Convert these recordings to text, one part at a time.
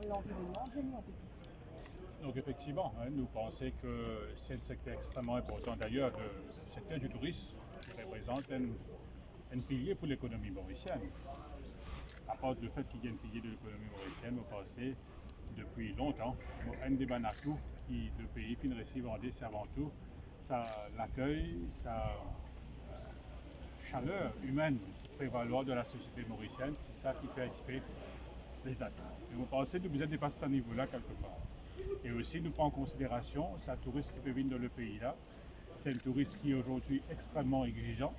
l'environnement, dis-nous un peu plus. Donc effectivement, nous pensons que c'est un secteur extrêmement important. D'ailleurs, le secteur du tourisme représente un pilier pour l'économie mauricienne. À part le fait qu'il y ait un pilier de l'économie mauricienne, nous pensons depuis longtemps, un des atouts qui le pays finit recevoir, c'est avant tout l'accueil, sa chaleur humaine prévaloir de la société mauricienne. C'est ça qui fait exprimer les atouts. Et vous pensez que nous besoin dépasser ce niveau-là quelque part. Et aussi, nous prenons en considération ce touriste qui peut venir dans le pays là. C'est un touriste qui est aujourd'hui extrêmement exigeant.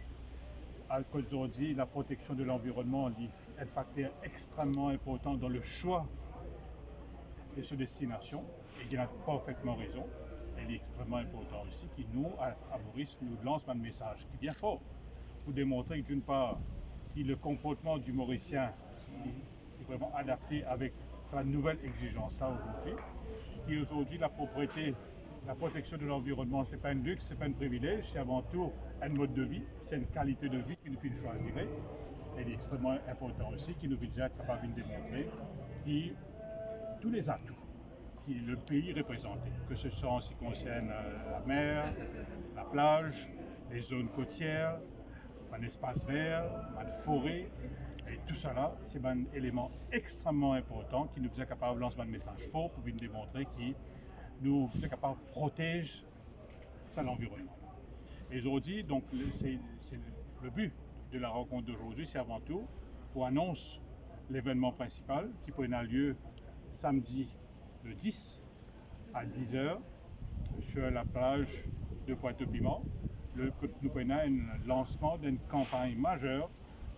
Aujourd'hui, la protection de l'environnement est un facteur extrêmement important dans le choix de cette destination. Et il a parfaitement raison. Elle est extrêmement important aussi, qui nous, à Maurice, nous lance un message qui est bien fort pour démontrer d'une part que le comportement du Mauricien est vraiment adapté avec la nouvelle exigence aujourd'hui. Et aujourd'hui, la propriété, la protection de l'environnement, ce n'est pas un luxe, ce n'est pas un privilège, c'est avant tout un mode de vie, c'est une qualité de vie qui nous fait choisir. Elle est extrêmement important aussi, qui nous fait déjà être capable de démontrer qui tous les atouts que le pays représente, que ce soit en ce qui concerne la mer, la plage, les zones côtières, un espace vert, une forêt, et tout ça là, c'est un élément extrêmement important qui nous est capable de lancer un message fort pour nous démontrer que nous sommes capables de protéger l'environnement. Et aujourd'hui, donc, c'est le but de la rencontre d'aujourd'hui, c'est avant tout pour annoncer l'événement principal qui pourrait avoir lieu samedi le 10 à 10h sur la plage de Pointe-au-Piment. Nous avons un lancement d'une campagne majeure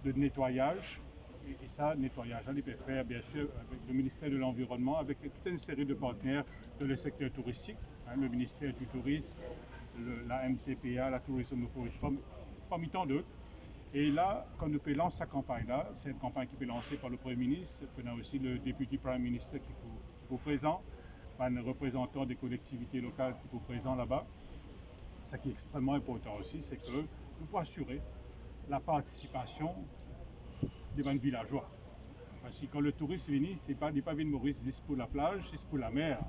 de nettoyage. Et ça, nettoyage, on peut faire bien sûr avec le ministère de l'Environnement, avec toute une série de partenaires dans le secteur touristique, le ministère du Tourisme, la MCPA, la Tourism Authority, parmi tant d'autres. Et là, quand nous pouvons lancer cette campagne-là, c'est une campagne qui peut lancer par le Premier ministre, on a aussi le Deputy Prime Minister qui est présent, un représentant des collectivités locales qui est présent là-bas. Ce qui est extrêmement important aussi, c'est que nous pouvons assurer la participation des villageois. Parce que quand le touriste vient, ce n'est pas venir Maurice juste pour la plage, juste pour la mer.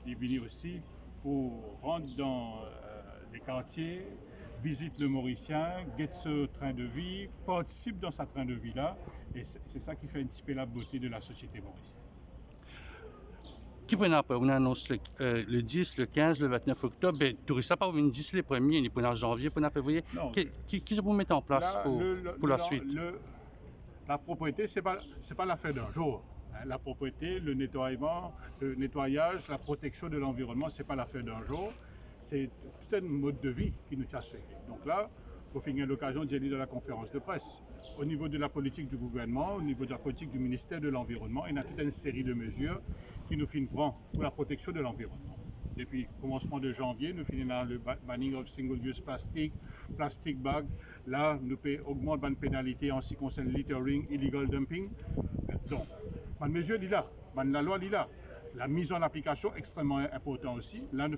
Il vient aussi pour rentrer dans les quartiers, visite le Mauricien, guette ce train de vie, participe dans ce train de vie-là. Et c'est ça qui fait un petit peu la beauté de la société mauricienne. Qui peut pas on annonce le 10, le 15, le 29 octobre, mais touristes pas venir 10 les premiers, ils pour en janvier, pour en février. Qui se peut mettre en place pour la suite? La propriété, c'est pas l'affaire d'un jour. La propriété, le nettoyage, la protection de l'environnement, c'est pas l'affaire d'un jour. C'est tout un mode de vie qui nous a suivi. Donc là, il faut finir l'occasion d'y aller dans la conférence de presse. Au niveau de la politique du gouvernement, au niveau de la politique du ministère de l'Environnement, il y a toute une série de mesures qui nous prend pour la protection de l'environnement. Depuis le commencement de janvier, nous finissons le banning of single-use plastic bag. Là, nous augmentons la pénalité en ce qui concerne littering, illegal dumping. Donc, la mesure est là, la loi est là. La mise en application extrêmement important aussi. Là, nous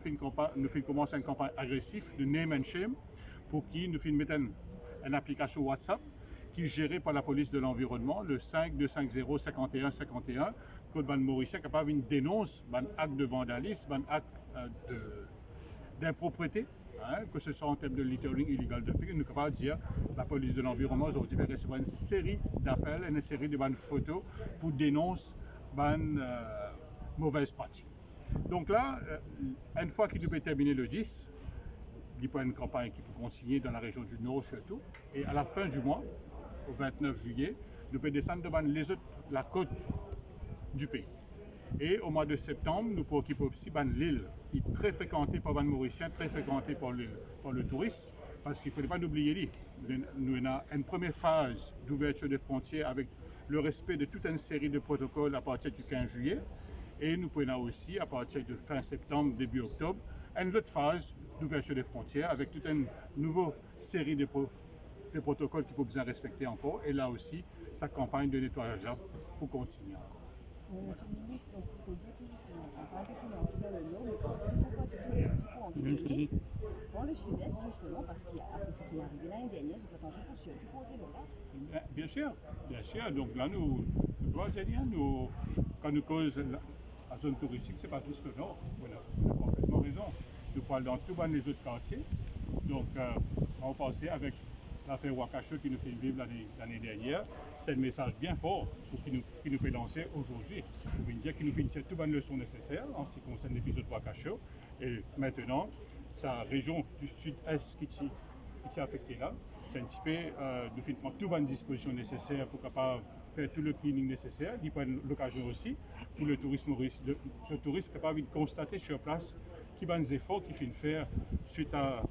commençons une campagne agressive de name and shame pour qui nous mettons une application WhatsApp qui est gérée par la police de l'environnement, le 5250 51 51, Code Ban Mauricien capable de dénoncer un acte de vandalisme, un acte d'impropriété, que ce soit en termes de littering illegal dumping. Nous sommes capables de dire la police de l'environnement aujourd'hui va recevoir une série d'appels, une série de photos pour dénoncer mauvaise pratique. Donc là, une fois qu'il peut terminer le 10, il y a une campagne qui peut continuer dans la région du Nord surtout, et à la fin du mois, au 29 juillet, nous pouvons descendre devant la côte du pays. Et au mois de septembre, nous pouvons occuper aussi l'île, qui est très fréquentée par les Mauriciens, très fréquentée par le tourisme, parce qu'il ne faut pas l'oublier. Nous avons une première phase d'ouverture des frontières avec le respect de toute une série de protocoles à partir du 15 juillet. Et nous pouvons aussi, à partir de fin septembre, début octobre, une autre phase d'ouverture des frontières avec toute une nouvelle série de protocoles qu'il faut bien respecter encore. Et là aussi, sa campagne de nettoyage-là pour continuer encore. Monsieur le ministre, donc il faut dire que justement, on parle de commencer vers le nord, mais aussi il faut continuer un petit peu en retourner dans le sud-est, justement, parce qu'après ce qui est arrivé l'année dernière, j'ai fait attention pour ceux du côté là. Bien sûr. Donc là, quand nous causons zone touristique, c'est pas juste le nord. Voilà, vous avez complètement raison. Nous parlons dans tous les autres quartiers. Donc, on pensait avec l'affaire Wakasho qui nous fait vivre l'année dernière, c'est un message bien fort qui nous fait lancer aujourd'hui. Je veux dire qu'il nous fait toutes les leçons nécessaires en ce qui concerne l'épisode Wakasho. Et maintenant, sa région du sud-est qui est affectée là, c'est un petit peu de prendre toutes les dispositions nécessaires pour capable faire tout le cleaning nécessaire. Il prend l'occasion aussi pour le tourisme capable de constater sur place qui va des efforts qu'il fait faire suite à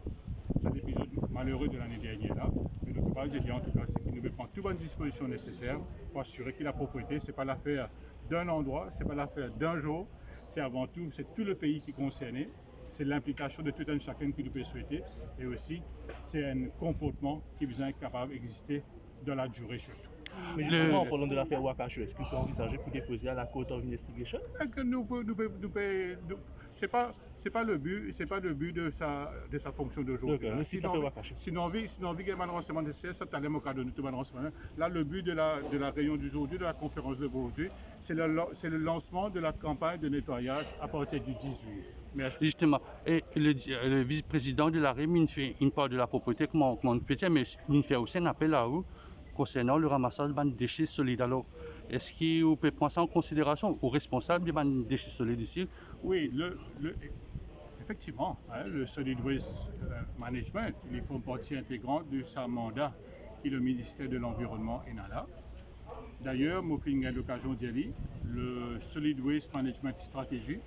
l'épisode malheureux de l'année dernière là. Mais le capable de dire en tout cas, c'est qu'il nous veut prendre toutes les dispositions nécessaires pour assurer que la propriété, c'est pas l'affaire d'un endroit, c'est pas l'affaire d'un jour, c'est avant tout, c'est tout le pays qui est concerné. C'est l'implication de tout un chacun qui nous peut souhaiter et aussi c'est un comportement qui est capable d'exister dans la durée surtout. Mais justement, en parlant de l'affaire Wakasho, est-ce qu'il peut envisager pour déposer à la Court of Investigation? C'est pas le but de sa fonction d'aujourd'hui. Si nous avons un renseignement nécessaire, ça t'allait au cas de tout renseignement. Là, le but de la réunion d'aujourd'hui, de la conférence d'aujourd'hui, c'est le lancement de la campagne de nettoyage à partir du 10 juillet. Merci. Justement, et le vice-président de la REM, il parle de la propriété, comment on peut dire, mais il fait aussi un appel à vous concernant le ramassage des déchets solides. Alors, est-ce qu'on peut prendre ça en considération aux responsables des déchets solides ici? Oui, effectivement, le Solid Waste Management, il faut une partie intégrante de sa mandat qui est le ministère de l'Environnement et NALA. D'ailleurs, moi, j'ai eu l'occasion d'y aller. Le Solid Waste Management Strategy,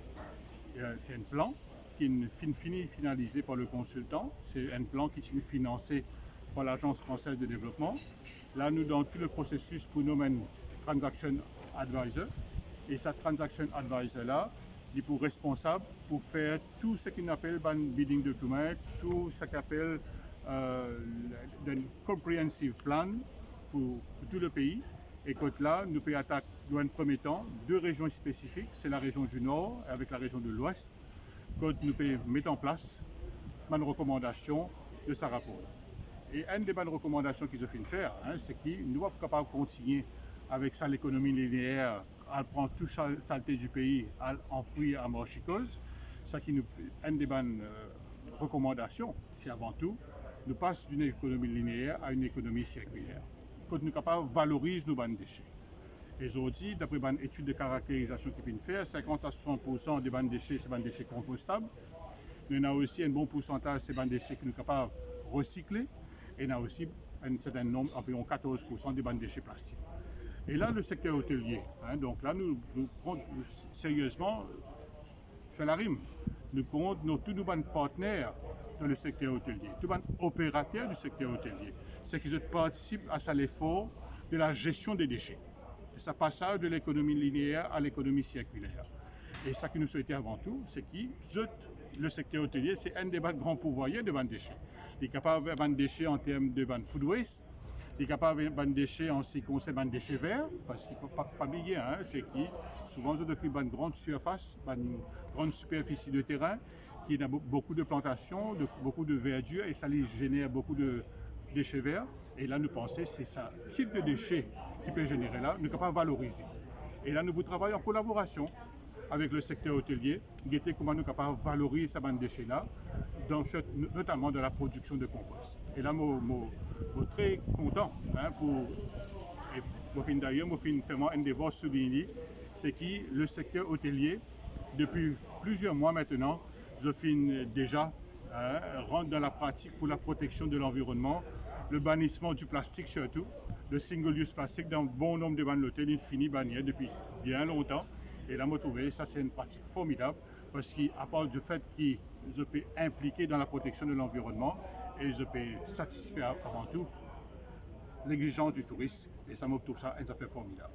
c'est un plan qui est finalisé par le consultant. C'est un plan qui est financé par l'Agence française de développement. Là, nous, dans tout le processus pour nous, Transaction Advisor. Et cette Transaction Advisor-là, il est pour responsable pour faire tout ce qu'on appelle un bidding document, tout ce qu'on appelle un comprehensive plan pour tout le pays. Et quand là, nous pouvons attaquer dans un premier temps deux régions spécifiques, c'est la région du Nord avec la région de l'Ouest. Quand nous pouvons mettre en place une recommandation de ce rapport. Et une des bonnes recommandations qu'ils ont fait faire, c'est qu'ils ne doivent pas capables de continuer avec ça l'économie linéaire, à prendre toute saleté du pays, à enfouir à Morchicose. Ça qui nous, une des bonnes recommandations, c'est avant tout, nous passe d'une économie linéaire à une économie circulaire. Quand nous sommes capables de valoriser nos bonnes déchets. Et aujourd'hui, d'après une étude de caractérisation qu'ils viennent faire, 50 à 60% des bonnes déchets, c'est des déchets compostables. Mais on a aussi un bon pourcentage, c'est des déchets que nous sommes capables de recycler. Et on a aussi un certain nombre, environ 14% des bandes déchets plastiques. Et là, le secteur hôtelier, donc là, nous comptons sérieusement, c'est la rime, nous comptons tous nos partenaires dans le secteur hôtelier, tous les opérateurs du secteur hôtelier, c'est qu'ils participent à l'effort de la gestion des déchets. Et ça passe de l'économie linéaire à l'économie circulaire. Et ça que nous souhaitons avant tout, c'est que le secteur hôtelier, c'est un des grands pourvoyeurs de bandes déchets. Il est capable de vendre des déchets en termes de food waste, il est capable de vendre des déchets en ce qui concerne les déchets verts, parce qu'il ne faut pas oublier, c'est qui souvent ils occupent une grande surface, une grande superficie de terrain, qui a beaucoup de plantations, beaucoup de verdure, et ça lui génère beaucoup de déchets verts. Et là, nous pensons que c'est ça type de déchets qui peut générer là, nous sommes capables de valoriser. Et là, nous travaillons en collaboration avec le secteur hôtelier, comment nous sommes capables de valoriser ces déchets-là, notamment dans la production de compost. Et là, je suis très content d'ailleurs, je suis vraiment un devoir souligné, c'est que le secteur hôtelier, depuis plusieurs mois maintenant, je finis déjà rentre dans la pratique pour la protection de l'environnement, le bannissement du plastique surtout, le single-use plastique dans bon nombre de l'hôtel, il finit banni depuis bien longtemps. Et là, je trouve ça c'est une pratique formidable parce qu'à part du fait qu'ils se peut impliquer dans la protection de l'environnement et ils peut satisfaire avant tout l'exigence du touriste. Et ça me trouve ça une affaire formidable.